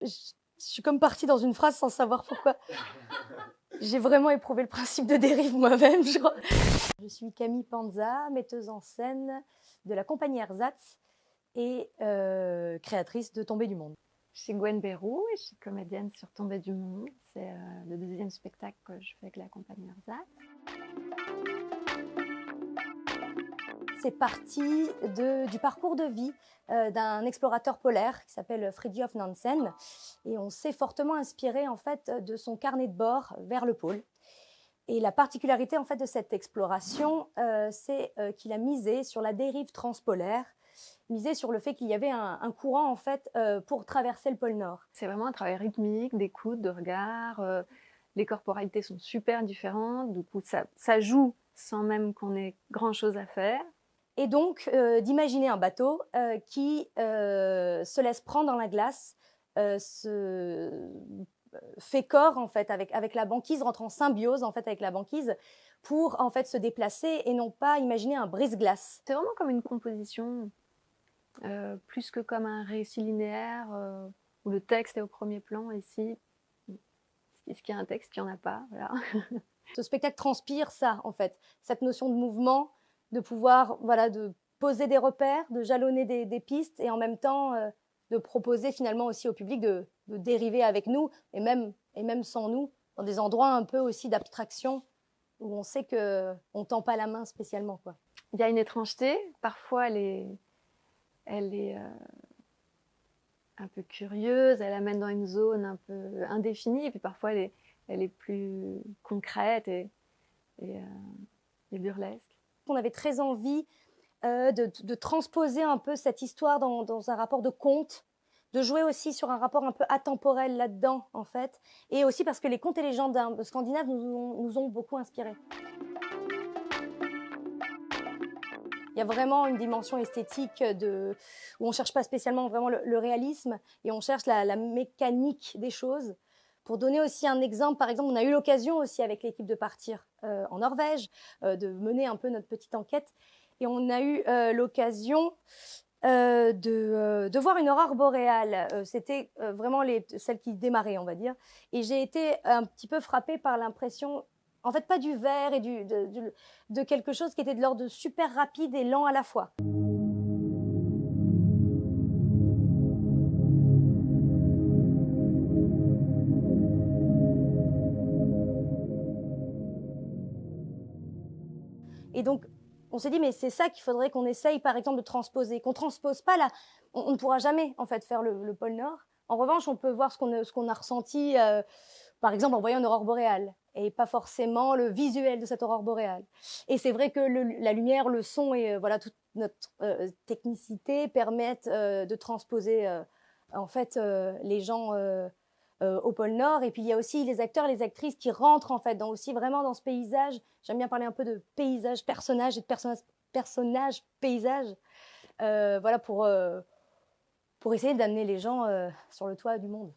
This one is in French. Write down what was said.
Je je suis comme partie dans une phrase sans savoir pourquoi. J'ai vraiment éprouvé le principe de dérive moi-même, je crois. Je suis Camille Panza, metteuse en scène de la compagnie Ersatz et créatrice de Tombée du monde. Je suis Gwen Bérou et je suis comédienne sur Tombée du monde. C'est le deuxième spectacle que je fais avec la compagnie Ersatz. C'est parti du parcours de vie d'un explorateur polaire qui s'appelle Fridtjof Nansen, et on s'est fortement inspiré en fait de son carnet de bord vers le pôle. Et la particularité en fait de cette exploration, c'est qu'il a misé sur la dérive transpolaire, misé sur le fait qu'il y avait un courant en fait pour traverser le pôle Nord. C'est vraiment un travail rythmique, d'écoute, de regard. Les corporalités sont super différentes, du coup ça joue sans même qu'on ait grand chose à faire. Et donc d'imaginer un bateau qui se laisse prendre dans la glace, fait corps en fait avec la banquise, rentre en symbiose en fait avec la banquise pour en fait se déplacer et non pas imaginer un brise-glace. C'est vraiment comme une composition, plus que comme un récit linéaire où le texte est au premier plan. Ici, est-ce qu'il y a un texte, il n'y en a pas, voilà. Ce spectacle transpire ça en fait, cette notion de mouvement, de pouvoir voilà, de poser des repères, de jalonner des pistes et en même temps de proposer finalement aussi au public de dériver avec nous et même sans nous, dans des endroits un peu aussi d'abstraction où on sait qu'on ne tend pas la main spécialement, quoi. Il y a une étrangeté, parfois elle est un peu curieuse, elle amène dans une zone un peu indéfinie, et puis parfois elle est plus concrète et burlesque. On avait très envie de transposer un peu cette histoire dans un rapport de conte, de jouer aussi sur un rapport un peu atemporel là-dedans, en fait, et aussi parce que les contes et légendes scandinaves nous ont beaucoup inspirés. Il y a vraiment une dimension esthétique où on ne cherche pas spécialement vraiment le réalisme, et on cherche la mécanique des choses. Pour donner aussi un exemple, par exemple, on a eu l'occasion aussi avec l'équipe de partir en Norvège, de mener un peu notre petite enquête. Et on a eu l'occasion de voir une aurore boréale. C'était vraiment celle qui démarrait, on va dire. Et j'ai été un petit peu frappée par l'impression, en fait, pas du vert et de quelque chose qui était de l'ordre de super rapide et lent à la fois. Et donc, on s'est dit, mais c'est ça qu'il faudrait qu'on essaye, par exemple, de transposer. Qu'on ne transpose pas là, on ne pourra jamais, en fait, faire le pôle Nord. En revanche, on peut voir ce qu'on a ressenti, par exemple, en voyant une aurore boréale, et pas forcément le visuel de cette aurore boréale. Et c'est vrai que la lumière, le son et voilà, toute notre technicité permettent de transposer, en fait, les gens au pôle Nord. Et puis il y a aussi les acteurs et les actrices qui rentrent en fait aussi vraiment dans ce paysage. J'aime bien parler un peu de paysage personnage et de personnage paysage, voilà, pour essayer d'amener les gens sur le toit du monde.